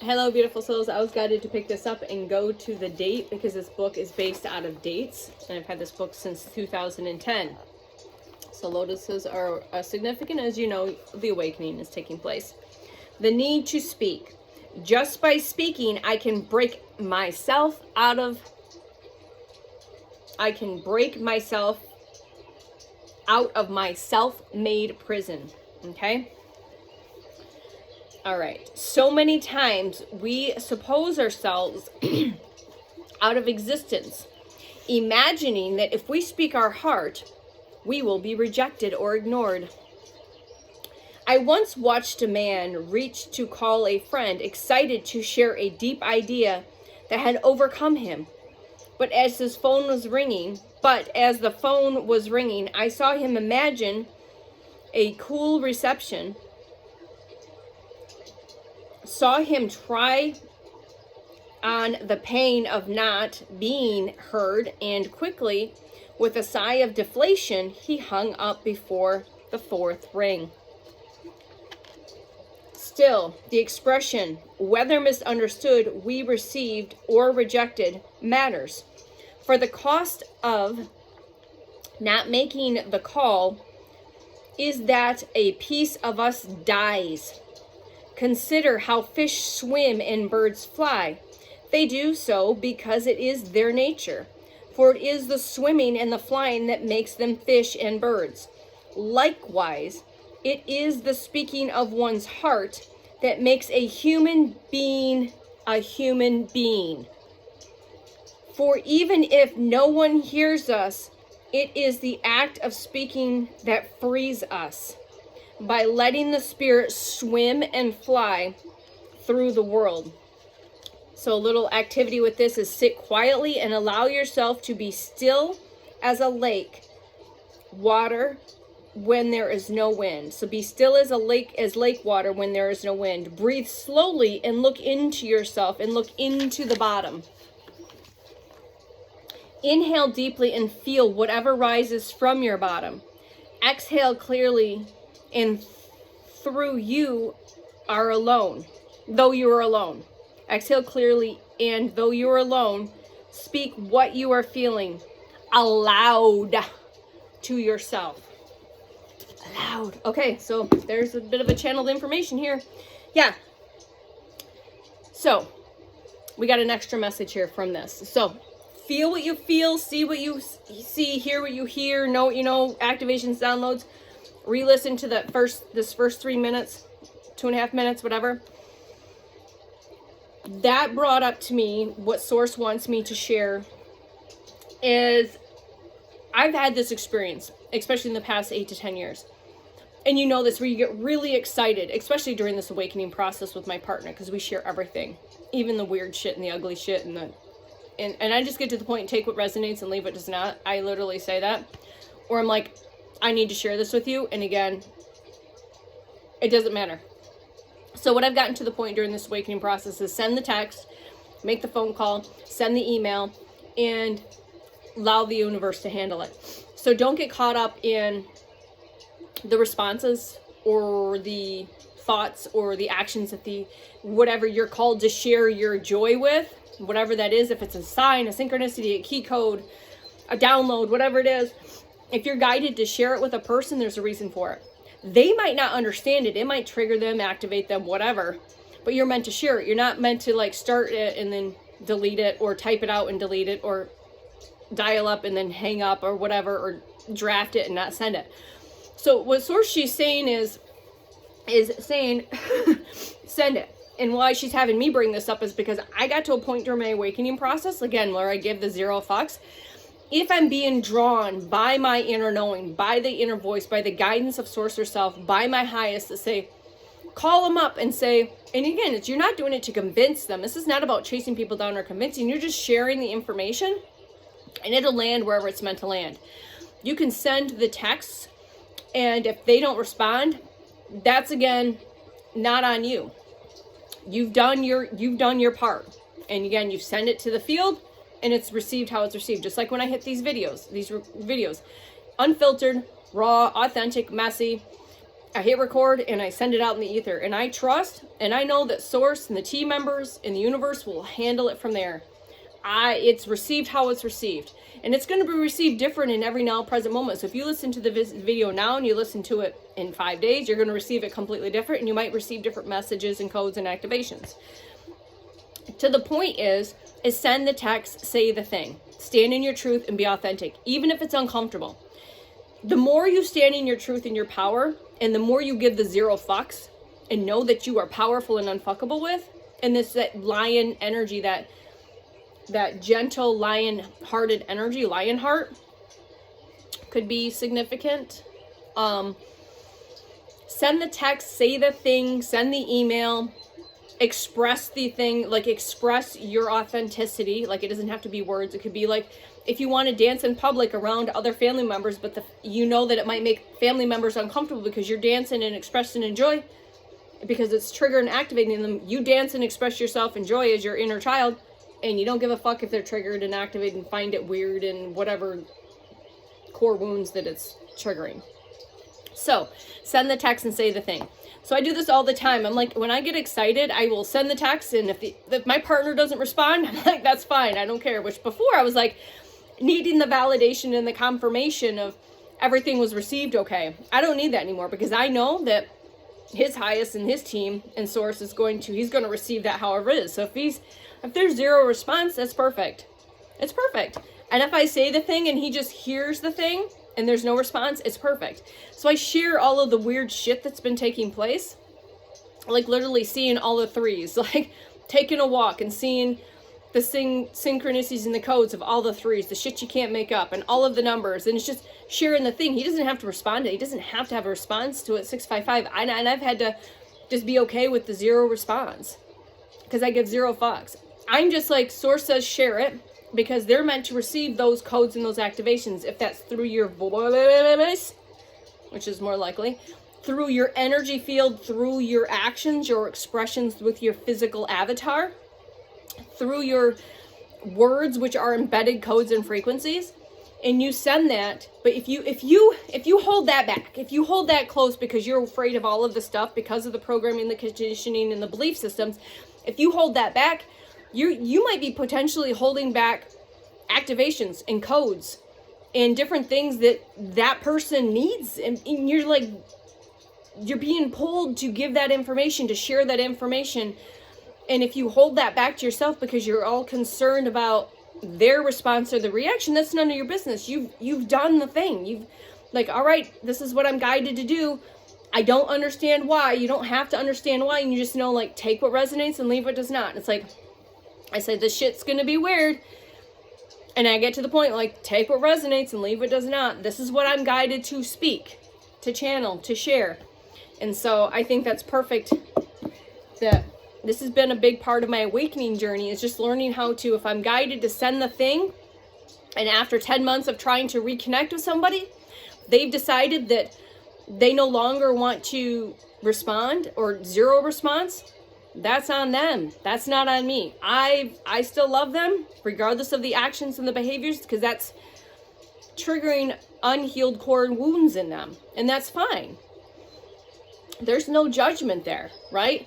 Hello, beautiful souls. I was guided to pick this up and go to the date because this book is based out of dates, and I've had this book since 2010. So lotuses are significant, as you know, the awakening is taking place. The need to speak. Just by speaking, I can break myself out of my self-made prison. Okay? All right. So many times we suppose ourselves out of existence, imagining that if we speak our heart, we will be rejected or ignored. I once watched a man reach to call a friend, excited to share a deep idea that had overcome him. But as the phone was ringing, I saw him imagine a cool reception, saw him try on the pain of not being heard, and quickly, with a sigh of deflation, he hung up before the fourth ring. Still, the expression, whether misunderstood, we received, or rejected, matters. For the cost of not making the call is that a piece of us dies. Consider how fish swim and birds fly. They do so because it is their nature, for it is the swimming and the flying that makes them fish and birds. Likewise, it is the speaking of one's heart that makes a human being a human being. For even if no one hears us, it is the act of speaking that frees us, by letting the spirit swim and fly through the world. So a little activity with this is sit quietly and allow yourself to be still as a lake water when there is no wind. So be still as lake water when there is no wind. Breathe slowly and look into yourself and look into the bottom. Inhale deeply and feel whatever rises from your bottom. Exhale clearly, and though you are alone. Exhale clearly, and though you are alone, speak what you are feeling aloud to yourself. Aloud. Okay, so there's a bit of a channeled information here. Yeah. So, we got an extra message here from this. So, feel what you feel, see what you see, hear what you hear, know what you know, activations, downloads. Re-listen to this first 3 minutes, 2.5 minutes, whatever. That brought up to me what Source wants me to share is I've had this experience, especially in the past 8 to 10 years. And you know this, where you get really excited, especially during this awakening process with my partner, because we share everything, even the weird shit and the ugly shit and I just get to the point and take what resonates and leave what does not. I literally say that. Or I'm like, I need to share this with you. And again, it doesn't matter. So what I've gotten to the point during this awakening process is send the text, make the phone call, send the email, and allow the universe to handle it. So don't get caught up in the responses or the thoughts or the actions that whatever you're called to share your joy with, whatever that is, if it's a sign, a synchronicity, a key code, a download, whatever it is. If you're guided to share it with a person, there's a reason for it. They might not understand it. It might trigger them, activate them, whatever. But you're meant to share it. You're not meant to like start it and then delete it, or type it out and delete it, or dial up and then hang up, or whatever, or draft it and not send it. So what Source she's saying is saying send it. And why she's having me bring this up is because I got to a point during my awakening process, again, where I give the 0 fucks. If I'm being drawn by my inner knowing, by the inner voice, by the guidance of Source herself, by my highest, to say, call them up and say, and again, you're not doing it to convince them. This is not about chasing people down or convincing. You're just sharing the information, and it'll land wherever it's meant to land. You can send the texts, and if they don't respond, that's again not on you. You've done your part, and again, you've sent it to the field, and it's received how it's received. Just like when I hit these videos, unfiltered, raw, authentic, messy, I hit record and I send it out in the ether. And I trust and I know that Source and the team members in the universe will handle it from there. It's received how it's received. And it's going to be received different in every now present moment. So if you listen to the video now and you listen to it in 5 days, you're going to receive it completely different. And you might receive different messages and codes and activations. To the point is send the text, say the thing. Stand in your truth and be authentic, even if it's uncomfortable. The more you stand in your truth and your power, and the more you give the 0 fucks and know that you are powerful and unfuckable with, and that lion energy, that gentle lion-hearted energy, lion heart, could be significant. Send the text, say the thing, send the email, express the thing, like express your authenticity. Like, it doesn't have to be words. It could be like, if you want to dance in public around other family members, but you know that it might make family members uncomfortable because you're dancing and expressing in joy, because it's triggering and activating them. You dance and express yourself in joy as your inner child, and you don't give a fuck if they're triggered and activated and find it weird and whatever core wounds that it's triggering. So send the text and say the thing. So I do this all the time. I'm like, when I get excited, I will send the text, and if my partner doesn't respond, I'm like, that's fine, I don't care. Which before I was like, needing the validation and the confirmation of everything was received okay. I don't need that anymore, because I know that his highest and his team and Source is he's going to receive that however it is. So if there's 0 response, that's perfect. It's perfect. And if I say the thing and he just hears the thing and there's no response, it's perfect. So I share all of the weird shit that's been taking place. Like literally seeing all the 3s, like taking a walk and seeing the synchronicities and the codes of all the 3s, the shit you can't make up, and all of the numbers. And it's just sharing the thing. He doesn't have to respond to it. He doesn't have to have a response to it. 655. And I've had to just be okay with the 0 response, because I give 0 fucks. I'm just like, Source says share it, because they're meant to receive those codes and those activations. If that's through your voice, which is more likely, through your energy field, through your actions, your expressions with your physical avatar, through your words, which are embedded codes and frequencies, and you send that. But if you hold that back, if you hold that close because you're afraid of all of the stuff, because of the programming, the conditioning, and the belief systems, if you hold that back, you might be potentially holding back activations and codes and different things that person needs, and you're being pulled to give that information, to share that information. And if you hold that back to yourself because you're all concerned about their response or the reaction, that's none of your business. You've done the thing. You've like, all right, this is what I'm guided to do. I don't understand why. You don't have to understand why. And you just know, like, take what resonates and leave what does not. And it's like, I said, this shit's going to be weird. And I get to the point, like, take what resonates and leave what does not. This is what I'm guided to speak, to channel, to share. And so I think that's perfect. That this has been a big part of my awakening journey, is just learning how to, if I'm guided to send the thing, and after 10 months of trying to reconnect with somebody, they've decided that they no longer want to respond, or 0 response, that's on them. That's not on me. I still love them regardless of the actions and the behaviors, because that's triggering unhealed core wounds in them, and that's fine. There's no judgment there, right?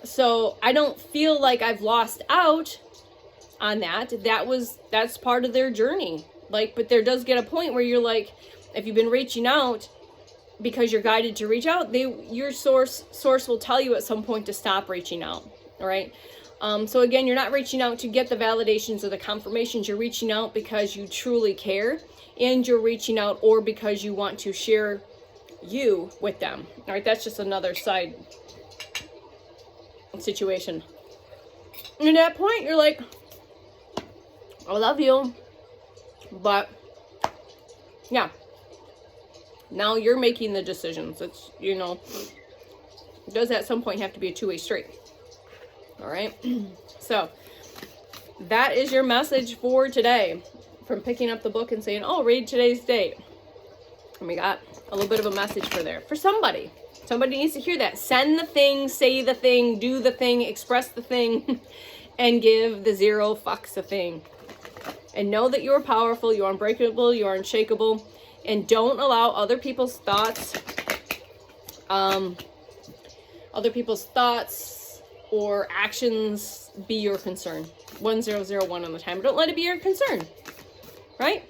So I don't feel like I've lost out on that. That's part of their journey. Like, but there does get a point where you're like, if you've been reaching out because you're guided to reach out, your source will tell you at some point to stop reaching out. All right. So again, you're not reaching out to get the validations or the confirmations. You're reaching out because you truly care, and you're reaching out or because you want to share you with them. All right. That's just another side situation. And at that point, you're like, I love you, but yeah, now you're making the decisions. It's, it does at some point have to be a two-way street. All right. So that is your message for today, from picking up the book and saying, oh, read today's date. And we got a little bit of a message for somebody. Somebody needs to hear that. Send the thing, say the thing, do the thing, express the thing, and give the 0 fucks a thing. And know that you're powerful, you're unbreakable, you're unshakable, and don't allow other people's thoughts Other people's thoughts or actions be your concern. 1001 on the timer. Don't let it be your concern, right?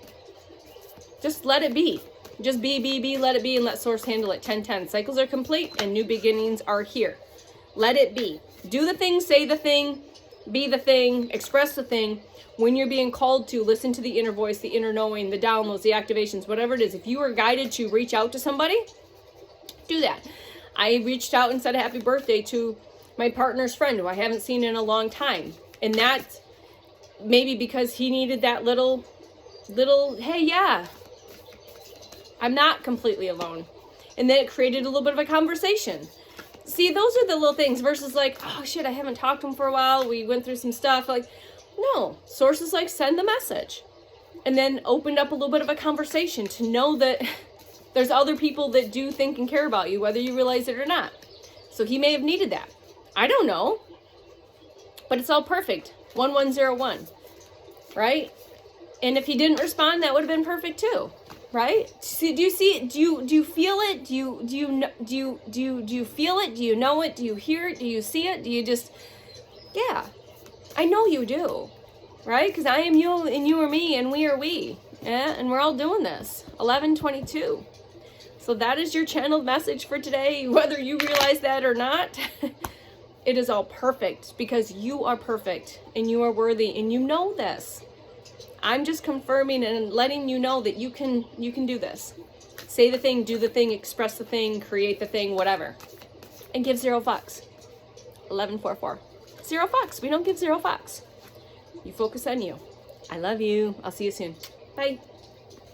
Just let it be. Just be, let it be, and let source handle it. 1010. Cycles are complete and new beginnings are here. Let it be. Do the thing, say the thing, be the thing, express the thing. When you're being called to, listen to the inner voice, the inner knowing, the downloads, the activations, whatever it is. If you are guided to reach out to somebody, do that. I reached out and said a happy birthday to my partner's friend who I haven't seen in a long time. And that's maybe because he needed that little, hey, yeah, I'm not completely alone. And then it created a little bit of a conversation. See, those are the little things versus like, oh shit, I haven't talked to him for a while. We went through some stuff. Like, no, sources like send the message and then opened up a little bit of a conversation to know that there's other people that do think and care about you, whether you realize it or not. So he may have needed that. I don't know, but it's all perfect. 1101, right? And if he didn't respond, that would have been perfect too, right? Do you see it? Do you feel it? Do you feel it? Do you know it? Do you hear it? Do you see it? Do you just, yeah, I know you do, right? Because I am you and you are me and we are we, yeah, and we're all doing this. 1122. So that is your channeled message for today, whether you realize that or not. It is all perfect because you are perfect and you are worthy and you know this. I'm just confirming and letting you know that you can do this. Say the thing, do the thing, express the thing, create the thing, whatever. And give 0 fucks. 1144. 0 fucks. We don't give 0 fucks. You focus on you. I love you. I'll see you soon. Bye.